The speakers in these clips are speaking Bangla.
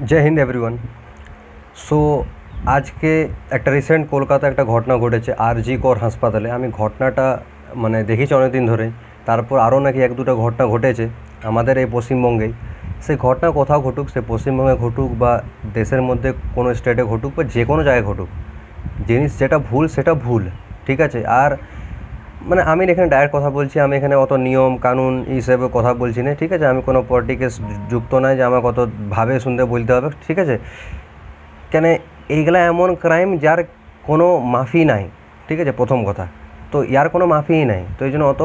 জয় হিন্দ এভরিওয়ান। সো আজকে একটা রিসেন্ট কলকাতায় একটা ঘটনা ঘটেছে আরজি কর হাসপাতালে। আমি ঘটনাটা দেখেছি অনেক দিন ধরে। তারপর আরও নাকি এক দুটো ঘটনা ঘটেছে আমাদের এই পশ্চিমবঙ্গেই। সেই ঘটনা কোথাও ঘটুক, সে পশ্চিমবঙ্গে ঘটুক বা দেশের মধ্যে কোনো স্টেটে ঘটুক বা যে কোনো জায়গায় ঘটুক, জিনিস যেটা ভুল সেটা ভুল, ঠিক আছে? আর আমি এখানে ডাইরেক্ট কথা বলছি, আমি এখানে অত নিয়ম কানুন হিসেবে কথা বলছি না, ঠিক আছে? আমি কোনো পলিটিক্যাল যুক্ত নয় যে আমাকে অত ভাবে শুনতে বলতে হবে, ঠিক আছে? কেন এইগুলা এমন ক্রাইম যার কোনো মাফি নাই, ঠিক আছে? প্রথম কথা তো ইয়ার কোনো মাফিই নাই, তো এই জন্য অত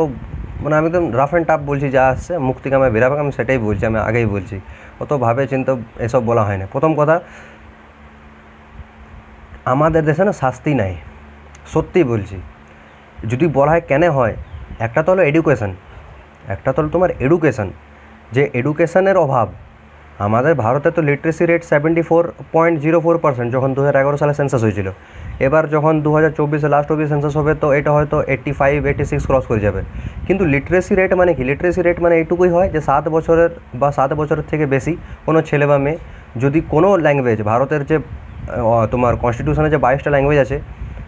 আমি একদম রাফ অ্যান্ড টাফ বলছি, যা আসছে মুখ থেকে আমার বেরাবে আমি সেটাই বলছি, আমি আগেই বলছি, অত ভাবে চিন্তা এসব বলা হয় না। প্রথম কথা, আমাদের দেশে না শাস্তি নাই, সত্যি বলছি। যদি বলা হয় কেন হয়, একটা তো হলো এডুকেশন, একটা তো হলো তোমার এডুকেশন, যে এডুকেশনের অভাব। আমাদের ভারতে তো লিটারেসি রেট 74.04% যখন 2011 সালে সেন্সাস হয়েছিল। এবার যখন 2024 লাস্ট অবধি সেন্সাস হবে তো এটা হয়তো 85-86 ক্রস করে যাবে। কিন্তু লিটারেসি রেট মানে কি? লিটারেসি রেট মানে এইটুকুই হয় যে 7 বছরের বা 7 বছরের থেকে বেশি কোনো ছেলে বা মেয়ে যদি কোনো ল্যাঙ্গুয়েজ, ভারতের যে তোমার কনস্টিটিউশনে যে 22টা ল্যাঙ্গুয়েজ আছে,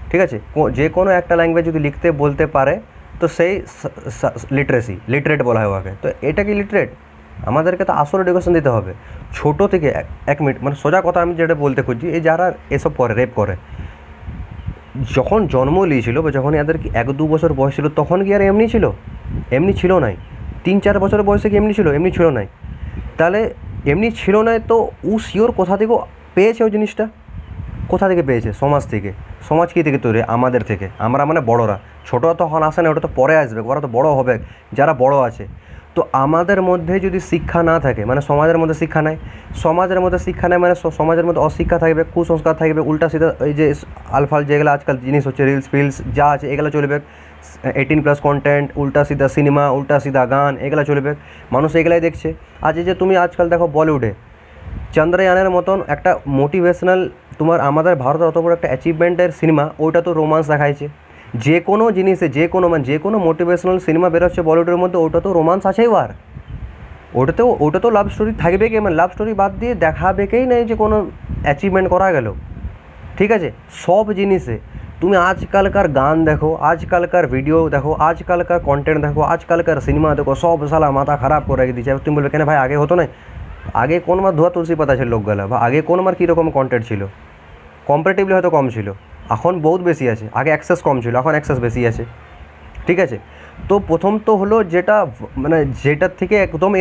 ঠিক আছে, যে কোনো একটা ল্যাঙ্গুয়েজ যদি লিখতে বলতে পারে তো সেই লিটারেট বলা হয় ওকে। তো এটা কি লিটারেট? আমাদেরকে তো আসল এডুকেশন দিতে হবে ছোটো থেকে। এক মিনিট, সোজা কথা আমি যেটা বলতে খুঁজছি, এই যারা এসব করে, রেপ করে, যখন জন্ম নিয়েছিল বা যখন এদের কি 1-2 বছর বয়স ছিল তখন কি আর এমনি ছিল? এমনি ছিল নাই। 3-4 বছর বয়সে কি এমনি ছিল? এমনি ছিল নাই। তাহলে এমনি ছিল না তো ও শিওর কোথা থেকে পেয়েছে ওই জিনিসটা? কোথা থেকে পেয়েছে? সমাজ থেকে। সমাজ কী থেকে তৈরি? আমাদের থেকে। আমরা বড়রা। ছোটো তখন আসে না, ওটা তো পরে আসবে, ওরা তো বড়ো হবে যারা বড়ো আছে। তো আমাদের মধ্যে যদি শিক্ষা না থাকে, সমাজের মধ্যে শিক্ষা নেই, সমাজের মধ্যে শিক্ষা নেই সমাজের মধ্যে অশিক্ষা থাকবে, কুসংস্কার থাকবে, উল্টা সিধা এই যে আলফাল যেগুলো আজকাল জিনিস হচ্ছে, রিলস ফিলস যা আছে এগুলো চলবে, 18+ কন্টেন্ট, উল্টা সিধা সিনেমা, উল্টা সিধা গান, এগুলো চলবে। মানুষ এগুলাই দেখছে। আজ যে তুমি আজকাল দেখো বলিউডে চন্দ্রয়ানের মতন একটা মোটিভেশনাল, তোমার আমাদের ভারতের অত বড় একটা অ্যাচিভমেন্টের সিনেমা, ওইটা তো রোমান্স দেখাইছে। যে কোনো জিনিসে যে কোনো মোটিভেশনাল সিনেমা বেরোচ্ছে বলিউডের মধ্যে, ওটা তো রোমান্স আছেই। আর ওটা তো লাভ স্টোরি থাকবে কি? লাভ স্টোরি বাদ দিয়ে দেখাবেকেই নেই যে কোনো অ্যাচিভমেন্ট করা গেল, ঠিক আছে? সব জিনিসে তুমি আজকালকার গান দেখো, আজকালকার ভিডিও দেখো, আজকালকার কন্টেন্ট দেখো, আজকালকার সিনেমা দেখো, সব সালা মাথা খারাপ করে রেখে দিচ্ছে। তুমি বলবে কেন ভাই আগে হতো না? আগে কোন মার ধোয়া তুলসী পাতা ছিল লোকগুলা, বা আগে কোন মার কীরকম কন্টেন্ট ছিল? কম্পারেটিভলি হয়তো কম ছিল, এখন বহুত বেশি আছে। আগে অ্যাক্সেস কম ছিল, এখন অ্যাক্সেস বেশি আছে, ঠিক আছে? তো প্রথম তো হলো যেটা যেটার থেকে একদম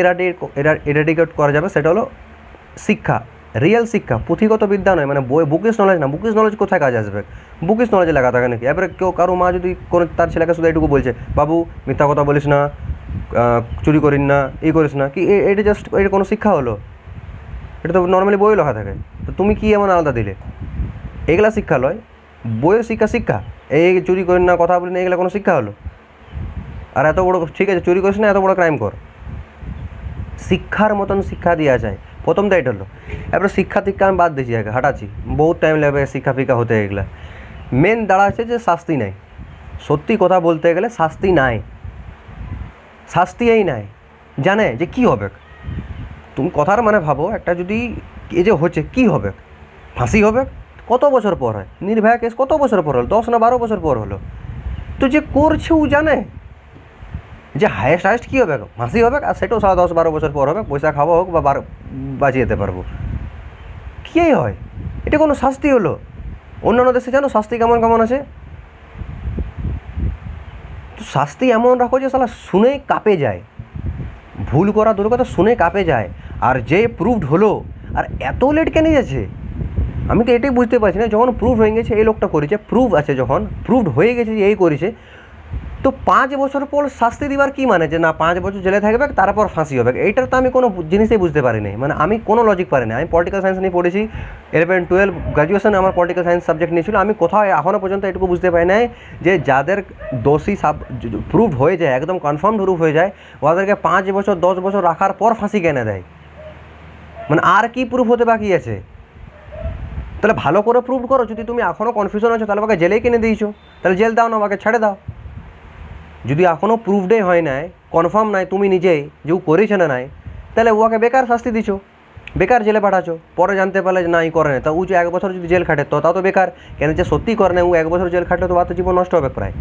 এরাডিকেট করা যাবে সেটা হলো শিক্ষা, রিয়েল শিক্ষা, পুঁথিগত বিদ্যা নয়, বই বুকিশ নলেজ না। বুকিশ নলেজ কোথায় কাজে আসবে? বুকিশ নলেজে লাগা থাকে নাকি? এবারে কেউ কারো মা যদি কোনো তার ছেলেকে শুধু এইটুকু বলছে, বাবু মিথ্যা কথা বলিস না, চুরি করিস না, এই করিস না, কি এটা জাস্ট এটা কোনো শিক্ষা হলো? এটা তো নর্মালি বইয়ে লেখা থাকে। তো তুমি কি এমন আলাদা দিলে? এগুলা শিক্ষা লয়, বইয়ের শিক্ষা। এই চুরি করিস না, কথা বলি না, এগুলো কোনো শিক্ষা হলো? আর এত বড়, ঠিক আছে চুরি করিস না, এত বড় ক্রাইম কর, শিক্ষার মতন শিক্ষা দেওয়া যায়। প্রথম তো এটা হলো। এবার শিক্ষা টিক্ষা আমি বাদ দিয়েছি, আগে হাঁটাচ্ছি, বহুত টাইম লাগবে শিক্ষা ফিক্ষা হতে। এগুলা মেন দাঁড়াচ্ছে যে শাস্তি নাই। সত্যি কথা বলতে গেলে শাস্তি নাই, শাস্তি এই নাই। জানে যে কি হবে? তুমি কথার ভাবো, একটা যদি এই যে হচ্ছে কি হবে? ফাঁসি হবে? কত বছর পর হয় নির্ভয়া কেস? কত বছর পর হলো? 10 না 12 বছর পর হলো। তো যে করছে ও জানে যে হায়েস্ট কী হবে? ফাঁসি হবে, আর সেটাও 10-12 বছর পর হবে। পয়সা খাওয়া হোক বা বাঁচিয়ে যেতে পারবো, কী হয়? এটা কোনো শাস্তি হলো? অন্যান্য দেশে জানো শাস্তি কেমন কেমন আছে? তো শাস্তি এমন রাখো যে শালা শুনে কাঁপে যায়, ভুল করা দূর কথা, শুনে কাঁপে যায়। আর যে প্রুভড হলো, আর এত লেট কেন যাচ্ছে? আমি তো এটাই বুঝতে পারছি না। যখন প্রুভ হয়ে গেছে এই লোকটা করেছে, প্রুভ আছে, যখন প্রুভড হয়ে গেছে যে এই করেছে, তো 5 বছর পর শাস্তি দিবার কি যে না 5 বছর জেলে থাকবে তারপর ফাঁসি হবে? এইটার তো আমি কোনো জিনিসই বুঝতে পারিনি, আমি কোনো লজিক পারি না। আমি পলিটিক্যাল সায়েন্স নিয়ে পড়েছি, 11-12 গ্র্যাজুয়েশনে আমার পলিটিক্যাল সায়েন্স সাবজেক্ট নিয়েছিল। আমি কোথাও এখনও পর্যন্ত এটুকু বুঝতে পারি নাই যে যাদের দোষী প্রুভড হয়ে যায়, একদম কনফার্ম প্রুভ হয়ে যায়, ওদেরকে 5 বছর 10 বছর রাখার পর ফাঁসি কেন দেয়? আর কি প্রুফ হতে বাকি আছে? তাহলে ভালো করে প্রুভ করো। যদি তুমি এখনও কনফিউশন আছো তাহলে আমাকে জেলেই কিনে দিয়েছো, তাহলে জেল দাও না, আমাকে ছেড়ে দাও। যদি এখনও প্রুভডে হয় নাই, কনফার্ম নাই তুমি নিজেই যে ও করেছে না নাই, তাহলে ওকে বেকার শাস্তি দিছো। বেকার জেলে পাঠাচ্ছো, পরে জানতে পারলে যে না ই করে না, তা ও যে 1 বছর যদি জেল খাটে তো তাও তো বেকার। কেন যে সত্যিই করে না, ও 1 বছর জেল খাটলে তো তো জীবন নষ্ট হবে প্রায়।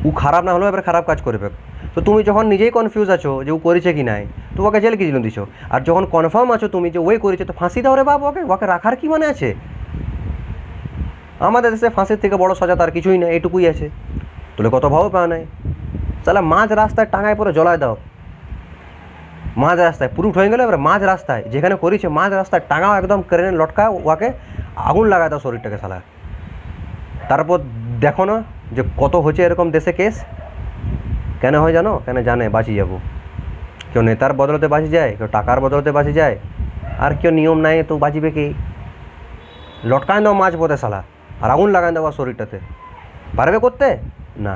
ও খারাপ না হলেও এবার খারাপ কাজ করবে। তো তুমি যখন নিজেই কনফিউজ আছো যে ও করেছে কি নাই, তো ওকে জেল কি জন্য দিছো? আর যখন কনফার্ম আছো তুমি যে ওই করেছে, তো ফাঁসি দাও রে বাবা, ওকে ওকে রাখার কি মানে আছে? আমাদের দেশে ফাঁসির থেকে বড় সজা তার কিছুই না, এটুকুই আছে। তুলে কত ভাবও পাওয়া নাই, তাহলে মাঝ রাস্তায় টাঙায় পরে জ্বলায় দাও। মাঝ রাস্তায় প্রুফ হয়ে গেলে এবার মাঝ রাস্তায় যেখানে করেছে মাঝ রাস্তায় টাঙাও, একদম ক্রেনে লটকাও, ওকে আগুন লাগায় দাও শরীরটাকে শালা। তারপর দেখো না যে কত হচ্ছে এরকম দেশে কেস। কেন হয় জানো? কেন জানে বাঁচি যাবো। কেউ নেতার বদলতে বাঁচি যায়, কেউ টাকার বদলতে বাঁচি যায়, আর কেউ নিয়ম নাই তো বাঁচিবে কি? লটকায় দাও মাঝ পথে শালা, আর আগুন লাগায় দেওয়া শরীরটাতে। পারবে করতে? না।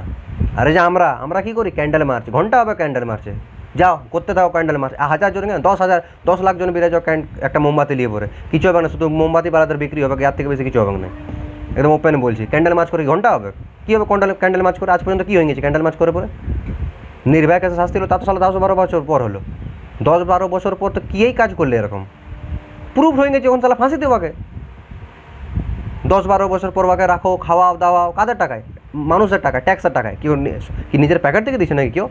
আরে যে আমরা আমরা কী করি? ক্যান্ডেল মারছি, ঘন্টা হবে ক্যান্ডেল মারছে। যাও করতে থাকো ক্যান্ডেল মারছে, 1000 জন, 10,000 10 লাখ জন বেড়ে যাও একটা মোমবাতি নিয়ে পরে, কিছু হবে না। শুধু মোমবাতি পালাদের বিক্রি হবে, এর থেকে বেশি কিছু হবে না। একদম ওপেন বলছি, ক্যান্ডেল মার্চ করে ঘন্টা হবে? কী হবে ক্যান্ডেল মার্চ করে? আজ পর্যন্ত কী হয়ে গেছে ক্যান্ডেল মার্চ করে পরে? নির্ভয়া কাছে শাস্তি হলো তা তো সালে 10-12 বছর পর হলো। 10-12 বছর পর তো কী কাজ করলে এরকম? প্রুফ হয়ে গেছে, এখন তাহলে ফাঁসি দেওয়াকে। 10-12 বছর পর ওকে রাখো, খাওয়াও দাওয়াও, কাদের টাকায়? মানুষের টাকায়, ট্যাক্সের টাকায়। কেউ কি নিজের প্যাকেট থেকে দিচ্ছে নাকি কেউ?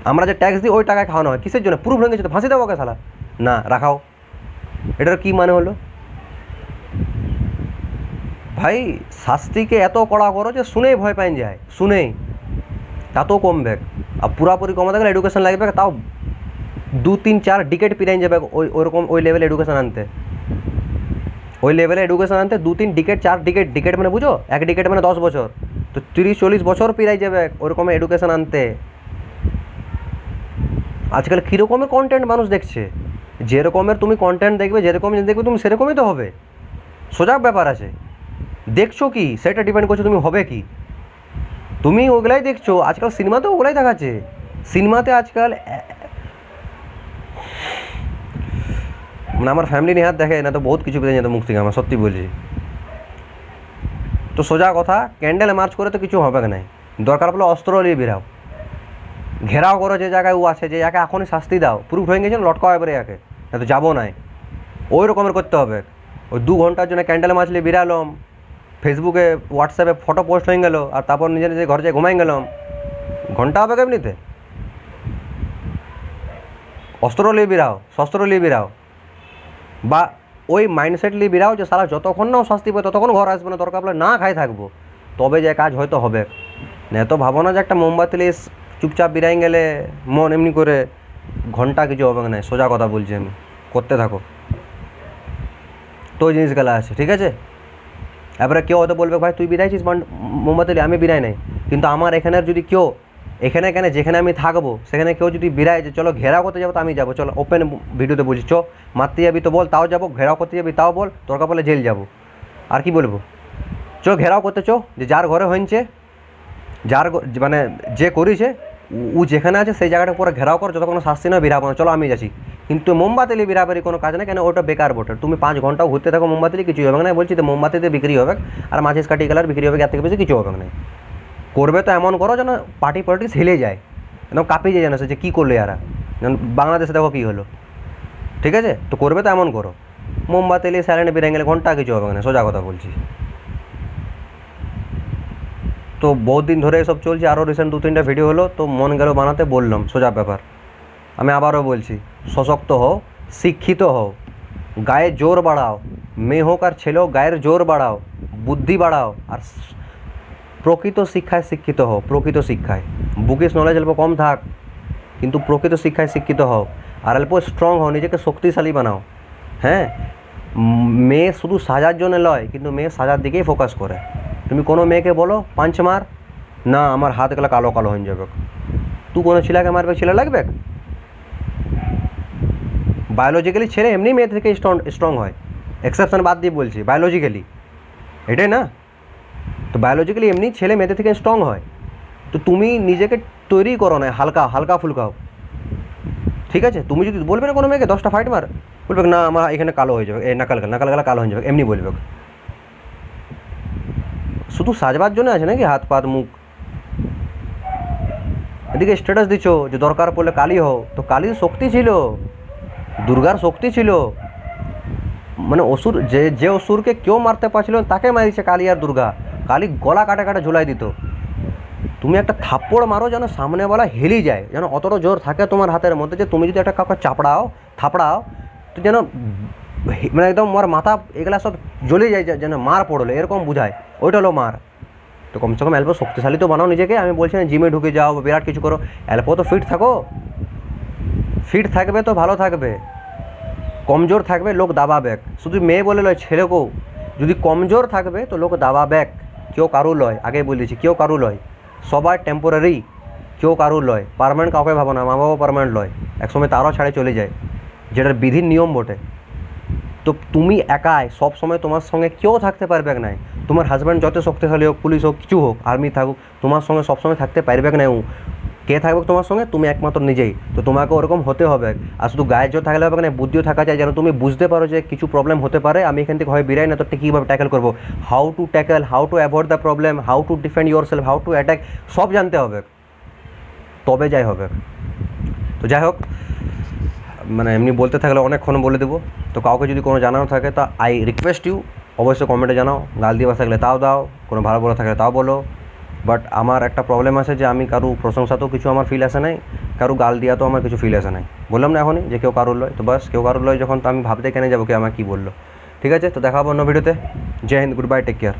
আমরা যে ট্যাক্স দিই ওই টাকায় খাওয়ানো হয়, কিসের জন্য? প্রুফ হয়ে গেছে তো ফাঁসি দেবো ওকে শালা। না রাখাও, এটার কি মানে হলো? ভাই শাস্তিকে এত কড়া করো যে শুনেই ভয় পাইন যায়, শুনেই তাতেও কমবে। আর পুরাপুরি কমাতে গেলে এডুকেশন লাগবে, তাও 2-3-4 ডিকেট পিরাইন যাবে ওইরকম ওই লেভেলে এডুকেশন আনতে। ওই লেভেলে এডুকেশন আনতে 2-3 ডিকেট 4 ডিকেট, ডিকেট মানে বুঝো 1 ডিকেট মানে 10 বছর, তো 30-40 বছর পিরাই যাবে ওরকম এডুকেশন আনতে। আজকাল কীরকমের কন্টেন্ট মানুষ দেখছে, যেরকমের তুমি কন্টেন্ট দেখবে, যেরকম দেখবে তুমি সেরকমই তো হবে। সোজা ব্যাপার আছে, দেখছো কি সেটা ডিপেন্ড করছে তুমি হবে কি। তুমি ওগুলাই দেখছো, আজকাল সিনেমাতেও ওগুলাই দেখাচ্ছে। সিনেমাতে আজকাল মানে আমার ফ্যামিলি নিয়ে হাত দেখে না তো বহুত কিছু বেরিয়ে যেত মুখ থেকে, আমার সত্যি বলছি। তো সোজা কথা, ক্যান্ডেল মার্চ করে তো কিছু হবে না, দরকার পড়লে অস্ত্র নিয়ে বেরাও, ঘেরাও করো যে জায়গায় ও আছে, যে একে এখনই শাস্তি দাও, প্রুফ হয়ে গেছে লটকাও এবারে একে, না তো যাবো নাই। ওই রকমের করতে হবে। ওই 2 ঘন্টার জন্য ক্যান্ডেল মাছলি বেরালাম, ফেসবুকে হোয়াটসঅ্যাপে ফটো পোস্ট হয়ে গেল, আর তারপর নিজে নিজে ঘরে যেয়ে ঘুমাই গেলাম, ঘন্টা হবে এমনিতে? অস্ত্র নিয়ে বেরাও, শস্ত্র নিয়ে বেরাও, বা ওই মাইন্ডসেট নিয়ে বেরাও যে সারা যতক্ষণ না শাস্তি পায় ততক্ষণ ঘর আসবে না, দরকার পড়লে না খাই থাকবো, তবে যে কাজ হয়তো হবে না। এত ভাবো না যে একটা মোমবাতি নিয়ে চুপচাপ বেরাই গেলে মন এমনি করে, ঘন্টা কিছু হবে না। সোজা কথা বলছি আমি, করতে থাকো। তো ওই জিনিসগুলো আছে, ঠিক আছে? এবারে কেউ হয়তো বলবে ভাই তুই বিরাইছিস মোমবাতি, আমি বিরাই নাই, কিন্তু আমার এখানের যদি কেউ এখানে যেখানে আমি থাকবো সেখানে কেউ যদি বিরায় যে চলো ঘেরাও করতে যাবো, তো আমি যাবো, চলো ওপেন ভিডিওতে বলছি, চো মারতে যাবি তো বল, তাও যাবো, ঘেরাও করতে যাবি তাও বল, দরকার পড়লে জেল যাবো, আর কি বলবো? চো ঘেরাও করতে, চো যে যার ঘরে হয়েছে, যার মানে যে করেছে ও যেখানে আছে সেই জায়গাটা পুরো ঘেরাও করো, যতক্ষণ শাস্তি নয় বেরাবো না, চলো আমি যাচ্ছি। কিন্তু মোমবাতি নিয়ে বেরাবারি কোনো কাজ না, কেন ওটা বেকার বটে। তুমি 5 ঘন্টাও ঘুরতে থাকো মোমবাতি নিয়ে, কিছু হবে না বলছি, তো মোমবাতিতে বিক্রি হবে আর মাঝে কাটি গেলার বিক্রি হবে, এর থেকে বেশি কিছু হবে না। করবে তো এমন করো যেন পার্টি পলিটিক্স হেলে যায়, একদম কাঁপিয়ে যায়, জানো যে কী করলো এরা, যেন বাংলাদেশে দেখো কী হলো, ঠিক আছে? তো করবে তো এমন করো, মোমবাতি নিয়ে স্যালেন্ড বেরিয়ে গেলে ঘন্টা কিছু হবে না, সোজা কথা বলছি। তো বহুত দিন ধরে এসব চলছে, আরও রিসেন্ট 2-3টা ভিডিও হলো, তো মন গেল বানাতে, বললাম সোজা ব্যাপার। আমি আবারও বলছি, সশক্ত হও, শিক্ষিত হও, গায়ে জোর বাড়াও, মেয়ে হোক আর ছেলে হোক, গায়ের জোর বাড়াও, বুদ্ধি বাড়াও, আর প্রকৃত শিক্ষায় শিক্ষিত হও। প্রকৃত শিক্ষায় বুকিশ নলেজ অল্প কম থাক, কিন্তু প্রকৃত শিক্ষায় শিক্ষিত হও, আর অল্প স্ট্রং হও, নিজেকে শক্তিশালী বানাও। হ্যাঁ, মেয়ে শুধু সাজার জন্য লয়, কিন্তু মেয়ে সাজার দিকেই ফোকাস করে। তুমি কোনো মেয়েকে বলো পাঞ্চ মার, না আমার হাত গেলা কালো কালো হয়ে যাবে। তুই কোনো ছেলেকে মারবে, ছেলে লাগবে? বায়োলজিক্যালি ছেলে এমনি মেয়ে থেকে স্ট্রং হয়, এক্সেপশন বাদ দিয়ে বলছি, বায়োলজিক্যালি এটাই না। তো বায়োলজিক্যালি এমনি ছেলে মেয়েদের থেকে স্ট্রং হয়। তো তুমি নিজেকে তৈরি করো না হালকা ফুলকাও, ঠিক আছে? তুমি যদি বলবে না কোনো মেয়েকে 10টা ফাইট মার, বলবে না আমার এখানে কালো হয়ে যাবে, নাকাল গেলা কালো হয়ে যাবে, এমনি বলবে। শুধু সাজবার জন্য আছে নাকি হাত পাত মুখ? এদিকে স্ট্যাটাস দিচ্ছ যে দরকার পড়লে কালি হও, তো কালির শক্তি ছিল, দুর্গার শক্তি ছিল, মানে অসুর যে অসুরকে কেউ মারতে পারছিল না তাকে মারিছে কালী আর দুর্গা। কালী গলা কাটা কাটা ঝুলাই দিত। তুমি একটা থাপ্পড় মারো যেন সামনেওয়ালা হেলি যায়, যেন অতটা জোর থাকে তোমার হাতের মধ্যে যে তুমি যদি একটা কাউকে থাপড়াও তো যেন মানে একদম আমার মাথা এগুলা সব জ্বলে যায়, যেন মার পড়লো এরকম বুঝায়, ওইটা হলো মার। তো কমসে কম অল্প শক্তিশালী তো বানাও নিজেকে। আমি বলছি না জিমে ঢুকে যাও বা বিরাট কিছু করো, অল্প তো ফিট থাকো। ফিট থাকবে তো ভালো থাকবে, কমজোর থাকবে লোক দাবাবে। শুধু মেয়ে বলে লয়, ছেলেকেও যদি কমজোর থাকবে তো লোক দাবাবে। কেউ কারু লয়, আগেই বলেছি কেউ কারু লয়, সবাই টেম্পোরারি, কেউ কারু লয়। পার্মানেন্ট কাউকে ভাবো না, মা বাবা পার্মানেন্ট লয়, একসময় তারাও ছাড়ে চলে যায়, যেটার বিধির নিয়ম বটে। তো তুমি একাই সব সময়, তোমার সঙ্গে কেউ থাকতে পারবে না। তোমার হাজব্যান্ড যত শক্তিশালী হোক, পুলিশ হোক, কিছু হোক, আর্মি থাকুক, তোমার সঙ্গে সবসময় থাকতে পারবে না। কে থাকবে তোমার সঙ্গে? তুমি একমাত্র নিজেই। তো তোমাকে ওরকম হতে হবে। আর শুধু গায়ের জোর থাকলে হবে না, বুদ্ধিও থাকা যায়, যেন তুমি বুঝতে পারো যে কিছু প্রবলেম হতে পারে, আমি এখান থেকে হয় বিরাই না তো কীভাবে ট্যাকেল করবো, how to tackle, how to avoid the problem, how to defend your self, how to attack, সব জানতে হবে, তবে যাই হবে। তো যাই হোক, মানে এমনি বলতে থাকলে অনেকক্ষণ বলে দেবো। তো কাউকে যদি কোনো জানানো থাকে তো আই রিকোয়েস্ট ইউ, অবশ্যই কমেন্টে জানাও। গাল দিয়ে থাকলে তাও দাও, কোনো ভালো বলা থাকলে তাও বলো। বাট আমার একটা প্রবলেম আছে যে আমি কারু প্রশংসাতেও কিছু আমার ফিল আসে নাই, কারু গাল দিয়াতেও আমার কিছু ফিল আসে নাই। বললাম না এখনই যে কেউ কারুর লয়, তো বাস কেউ কারুর লয় যখন, তো আমি ভাবতে কেন যাবো কে আমার কী বললো। ঠিক আছে, তো দেখা হবে অন্য ভিডিওতে। জয় হিন্দ, গুড বাই, টেক কেয়ার।